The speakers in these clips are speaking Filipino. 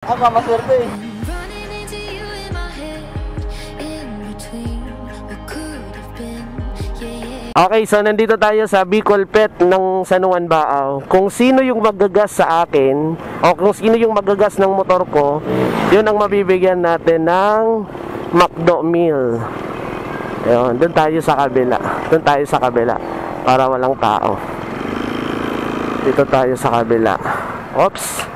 Ako, maswerte eh. Okay, so nandito tayo sa Bicol Pet ng San Juan Baaw. Kung sino yung magagas sa akin, o kung sino yung magagas ng motor ko, yun ang mabibigyan natin ng McDo meal. Ayun, doon tayo sa kabila. Doon tayo sa kabila. Para walang tao. Dito tayo sa kabila. Oops.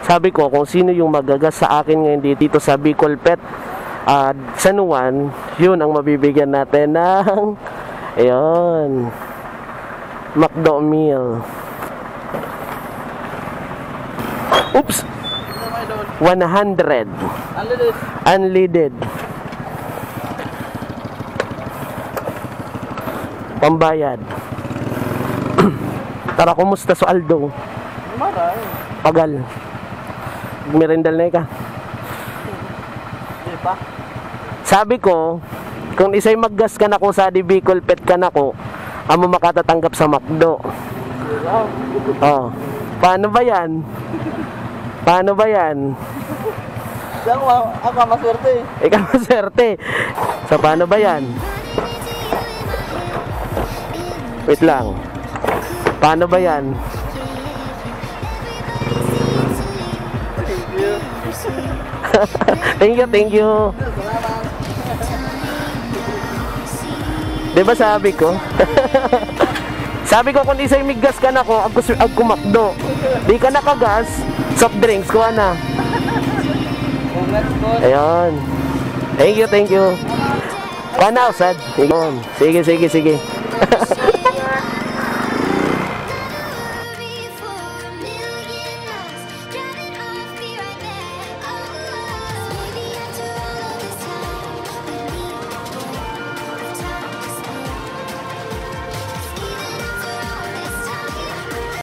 Sabi ko, kung sino yung magagas sa akin ngayon dito sa Bicol Pet San Juan, yun ang mabibigyan natin ng ayun, McDo meal. Oops. 100 unleaded. Pambayad. Tara, kumusta so Aldo? Pagal. Merendal na ka. Di pa? Sabi ko, kung isa'y maggas ka na ko sa di Bicol Pet ka na ko, amo makatatanggap sa McDo. Oh. Paano ba yan? Paano ba yan? Ako, maswerte eh. Ikaw maswerte. So paano ba yan? Wait lang. Paano ba yan? Thank you, thank you. Diba sabi ko? Sabi ko, kung isa'y migas ka na ko, ag kumakdo. Di ka nakagas, soft drinks, kuha na. Ayun. Thank you, thank you. Kuha na, Usad. Sige, sige, sige.